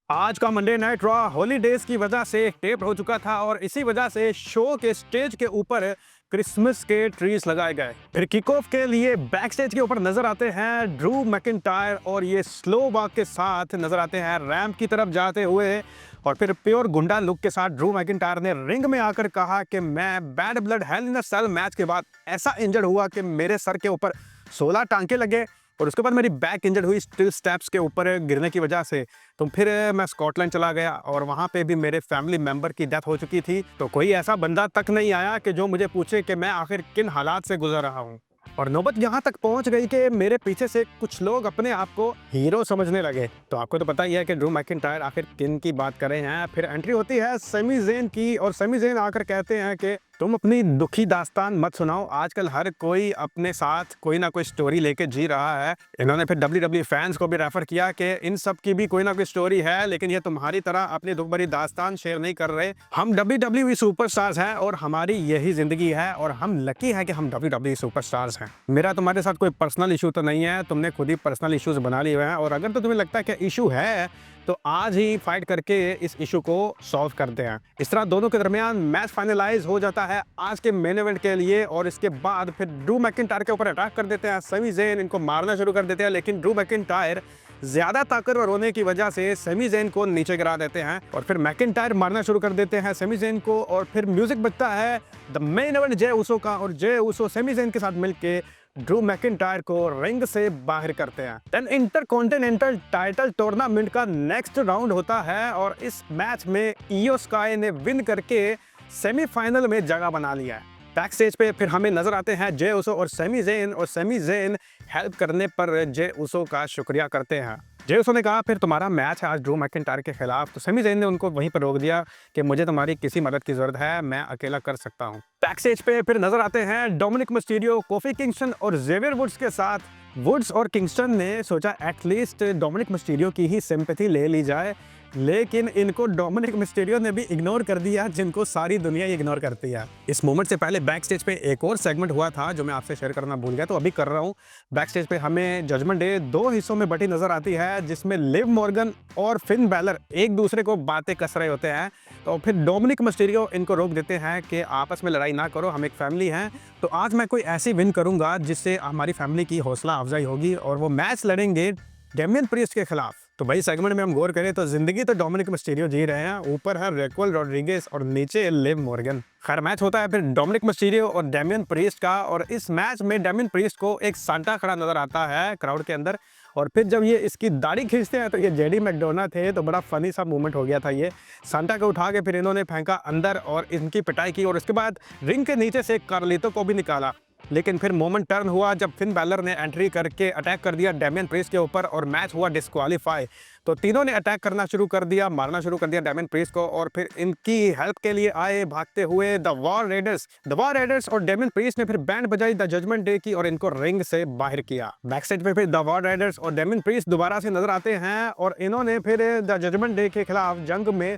आज का Monday night raw holidays की वजह से टेप हो चुका था और इसी वजह से शो के स्टेज के ऊपर क्रिसमस के ट्रीज लगाए गए। फिर किक ऑफ के लिए बैक स्टेज के ऊपर नजर आते हैं ड्रू मैकिंटायर और ये स्लो वॉक के साथ नजर आते हैं रैंप की तरफ जाते हुए। और फिर प्योर गुंडा लुक के साथ ड्रू मैकिंटायर ने रिंग में आकर कहा कि मैं बैड ब्लड हेल इन अ सेल मैच के बाद ऐसा इंजर्ड हुआ कि मेरे सर के ऊपर 16 टांके लगे और उसके बाद मेरी बैक इंजर्ड हुई स्टील स्टेप्स के ऊपर गिरने की वजह से। तो फिर मैं स्कॉटलैंड चला गया और वहाँ पे भी मेरे फैमिली मेंबर की डेथ हो चुकी थी। तो कोई ऐसा बंदा तक नहीं आया कि जो मुझे पूछे कि मैं आखिर किन हालात से गुजर रहा हूँ। और नौबत यहाँ तक पहुँच गई कि मेरे पीछे से कुछ लोग अपने आप को हीरो समझने लगे। तो आपको तो पता ही है कि ड्रू मैकिंटायर आखिर किन की बात कर रहे हैं। फिर एंट्री होती है समी ज़ेन की और समी ज़ेन आकर कहते हैं कि तुम अपनी दुखी दास्तान मत सुनाओ, आजकल हर कोई अपने साथ कोई ना कोई स्टोरी लेके जी रहा है। इन्होंने फिर WWE फैंस को भी रेफर किया कि इन सब की भी कोई ना कोई स्टोरी है, लेकिन ये तुम्हारी तरह अपनी दुख भरी दास्तान शेयर नहीं कर रहे। हम WWE सुपरस्टार्स हैं और हमारी यही जिंदगी है और हम लकी है कि हम WWE सुपरस्टार्स हैं। मेरा तुम्हारे साथ कोई पर्सनल इशू तो नहीं है, तुमने खुद ही पर्सनल इश्यूज बना लिए हुए हैं और अगर तो तुम्हें लगता है कि इशू है तो आज ही फाइट करके इस इशू को सॉल्व करते हैं। इस तरह दोनों के दरमियान मैच फाइनलाइज हो जाता है आज के मेन इवेंट के लिए। और इसके बाद फिर ड्रू मैकिंटायर के ऊपर अटैक कर देते हैं समी ज़ेन, इनको मारना शुरू कर देते हैं, लेकिन ड्रू मैकिंटायर ज्यादा ताकतवर होने की वजह से समी ज़ेन को नीचे गिरा देते हैं और फिर मैकिंटायर मारना शुरू कर देते हैं समी ज़ेन को। और फिर म्यूजिक बजता है द मेन इवेंट जय उसो का और जय उसो समी ज़ेन के साथ मिलके ड्रू मैकिंटायर को रिंग से बाहर करते हैं। देन इंटरकॉन्टिनेंटल टाइटल टूर्नामेंट का नेक्स्ट राउंड होता है और इस मैच में इयो स्काई ने विन करके सेमीफाइनल में जगह बना लिया है। बैक स्टेज पे फिर हमें नजर आते हैं जय उसो और समी ज़ेन हेल्प करने पर जय उसो का शुक्रिया करते हैं। जय उसो ने कहा फिर तुम्हारा मैच है आज ड्रू मैकिंटायर के खिलाफ, तो समी ज़ेन ने उनको वहीं पर रोक दिया कि मुझे तुम्हारी किसी मदद की जरूरत है, मैं अकेला कर सकता हूँ। बैक स्टेज पे फिर नजर आते हैं डोमिनिक मिस्टीरियो कोफी किंगस्टन और जेवियर वुड्स के साथ। वुड्स और किंगस्टन ने सोचा एटलीस्ट डोमिनिक मिस्टीरियो की ही सिंपैथी ले ली जाए, लेकिन इनको डोमिनिक मिस्टीरियो ने भी इग्नोर कर दिया जिनको सारी दुनिया इग्नोर करती है। इस मोमेंट से पहले बैक स्टेज पे एक और सेगमेंट हुआ था जो मैं आपसे शेयर करना भूल गया, तो अभी कर रहा हूँ। बैक स्टेज पे हमें जजमेंट डे 2 हिस्सों में बटी नजर आती है, जिसमें लिव मॉर्गन और फिन बैलर एक दूसरे को बातें कस रहे होते हैं। तो फिर डोमिनिक मिस्टीरियो इनको रोक देते हैं कि आपस में लड़ाई ना करो, हम एक फैमिली हैं, तो आज मैं कोई ऐसी विन करूंगा जिससे हमारी फैमिली की हौसला अफजाई होगी और वो मैच लड़ेंगे डेमियन प्रीस्ट के खिलाफ। तो भाई सेगमेंट में हम गौर करें तो जिंदगी तो डोमिनिक मिस्टीरियो जी रहे हैं, ऊपर है रैक्वेल रॉड्रिगेज और नीचे लिव मॉर्गन। खैर मैच होता है फिर डोमिनिक मिस्टीरियो और डेमियन प्रीस्ट का और इस मैच में डेमियन प्रीस्ट को एक सांता खड़ा नजर आता है क्राउड के अंदर। और फिर जब ये इसकी दाढ़ी खींचते हैं तो ये जेडी मैकडोना थे, तो बड़ा फनी सा मूवमेंट हो गया था। ये सांता को उठा के फिर इन्होंने फेंका अंदर और इनकी पिटाई की और उसके बाद रिंग के नीचे से कार्लितो को भी निकाला। लेकिन फिर मोमेंट टर्न हुआ जब फिन बैलर ने एंट्री करके अटैक कर दिया डेमियन प्रीस्ट के ऊपर और मैच हुआ डिस्क्वालीफाई। तो तीनों ने अटैक करना शुरू कर दिया, मारना शुरू कर दिया डेमियन प्रीस्ट को और फिर इनकी हेल्प के लिए आए भागते हुए द वॉर रेडर्स और डेमियन प्रीस्ट ने फिर बैंड बजाई द जजमेंट डे की और इनको रिंग से बाहर किया। बैक स्टेज पे फिर द वॉर रेडर्स और डेमियन प्रीस्ट दोबारा से नजर आते हैं और इन्होंने फिर द जजमेंट डे के खिलाफ जंग में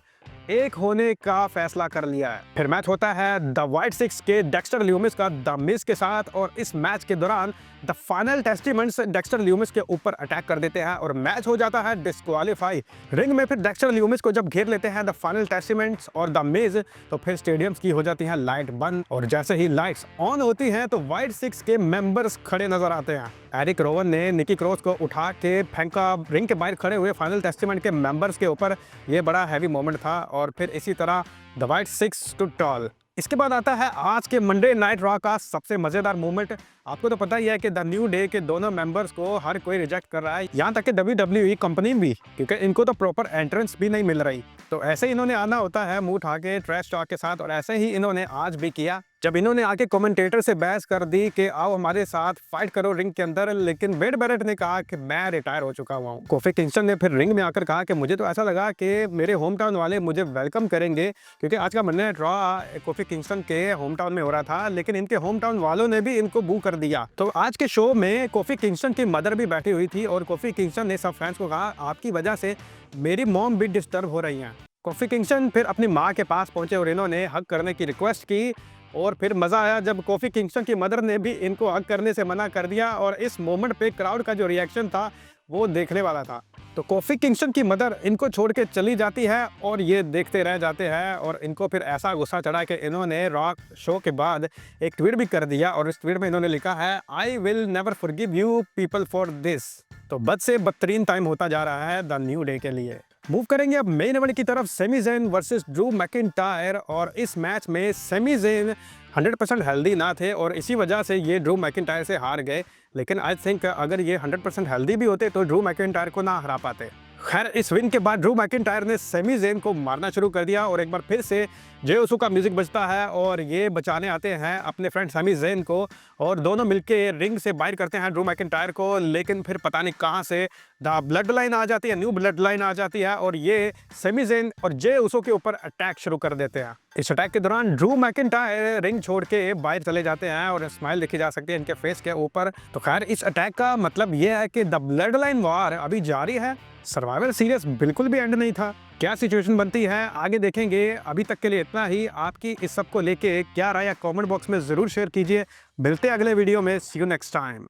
एक होने का फैसला कर लिया है। फिर मैच होता है द व्हाइट सिक्स के डेक्स्टर ल्यूमिस का द मिज के साथ और इस मैच के दौरान द फाइनल टेस्टिमेंट्स डेक्स्टर ल्यूमिस के ऊपर अटैक कर देते हैं और मैच हो जाता है डिस्क्वालीफाई। रिंग में फिर डेक्स्टर ल्यूमिस को जब घेर लेते हैं द फाइनल टेस्टिमेंट्स और द मिज, तो फिर स्टेडियम्स की हो जाती है लाइट बंद और जैसे ही लाइट्स ऑन होती हैं तो व्हाइट सिक्स के मेंबर्स खड़े नजर आते हैं। एरिक रोवन ने निकी क्रॉस को उठा के फेंका रिंग के बाहर खड़े हुए फाइनल टेस्टिमेंट के मेंबर्स के ऊपर। ये बड़ा हैवी मोमेंट था और फिर इसी तरह the white six stood tall. इसके बाद आता है आज के मंडे नाइट रॉ का सबसे मजेदार मोमेंट। आपको तो पता ही है कि द न्यू डे के दोनों मेंबर्स को हर कोई रिजेक्ट कर रहा है, यहाँ तक कि WWE कंपनी भी, क्योंकि इनको तो प्रॉपर एंट्रेंस भी नहीं मिल रही। तो ऐसे ही इन्होंने आना होता है मुंह उठा के ट्रैश टॉक के साथ और ऐसे ही इन्होंने आज भी किया जब इन्होंने आके कमेंटेटर से बहस कर दी कि आओ हमारे साथ फाइट करो रिंग के अंदर। लेकिन वेड बैरेट ने कहा कि मैं रिटायर हो चुका हुआ हूँ। कोफी किंगस्टन ने फिर रिंग में आकर कहा कि मुझे तो ऐसा लगा कि मेरे होम टाउन वाले मुझे वेलकम करेंगे, क्योंकि आज का Monday night raw coffee Kingston के होम टाउन में हो रहा था, लेकिन इनके होम टाउन वालों ने भी इनको बू कर दिया। तो आज के शो में कोफी किंगस्टन की मदर भी बैठी हुई थी और कोफी किंगस्टन ने सब फैंस को कहा आपकी वजह से मेरी मॉम भी डिस्टर्ब हो रही हैं। कोफी किंगस्टन फिर अपनी माँ के पास पहुंचे और इन्होंने हग करने की रिक्वेस्ट की और फिर मज़ा आया जब कोफी किंगस्टन की मदर ने भी इनको हग करने से मना कर दिया। और इस मोमेंट पे क्राउड का जो रिएक्शन था वो देखने वाला था। तो कोफी किंगस्टन की मदर इनको छोड़ के चली जाती है और ये देखते रह जाते हैं और इनको फिर ऐसा गुस्सा चढ़ा कि इन्होंने रॉक शो के बाद एक ट्वीट भी कर दिया और इस ट्वीट में इन्होंने लिखा है, I will never forgive you people for this. तो बद से बदतरीन टाइम होता जा रहा है द न्यू डे के लिए। मूव करेंगे अब मेन इवेंट की तरफ, Sami Zayn versus Drew McIntyre. और इस मैच में सेमी ज़ेन 100% हेल्दी ना थे और इसी वजह से ये ड्रू मैकिंटायर से हार गए। लेकिन आई थिंक अगर ये 100% हेल्दी भी होते तो ड्रू मैकिंटायर को ना हरा पाते। खैर, इस विन के बाद ड्रू मैकिंटायर ने सेमी ज़ेन को मारना शुरू कर दिया और एक बार फिर से जे उसू का म्यूजिक बजता है और ये बचाने आते हैं अपने फ्रेंड सेमी ज़ेन को और दोनों मिलके रिंग से बाहर करते हैं ड्रू मैकिंटायर को। लेकिन फिर पता नहीं कहां से द ब्लड लाइन आ जाती है, न्यू ब्लड लाइन आ जाती है और ये सेमी ज़ेन और जे उसू के ऊपर अटैक शुरू कर देते हैं। इस अटैक के दौरान ड्रू मैकिंटायर रिंग छोड़ के बाहर चले जाते हैं और स्माइल देखी जा सकती है इनके फेस के ऊपर। तो खैर, इस अटैक का मतलब ये है कि द ब्लड लाइन वॉर अभी जारी है। सर्वाइवल सीरीज बिल्कुल भी एंड नहीं था। क्या सिचुएशन बनती है आगे देखेंगे। अभी तक के लिए इतना ही। आपकी इस सब को लेके क्या राय है कमेंट बॉक्स में ज़रूर शेयर कीजिए। मिलते हैं अगले वीडियो में। सी यू नेक्स्ट टाइम।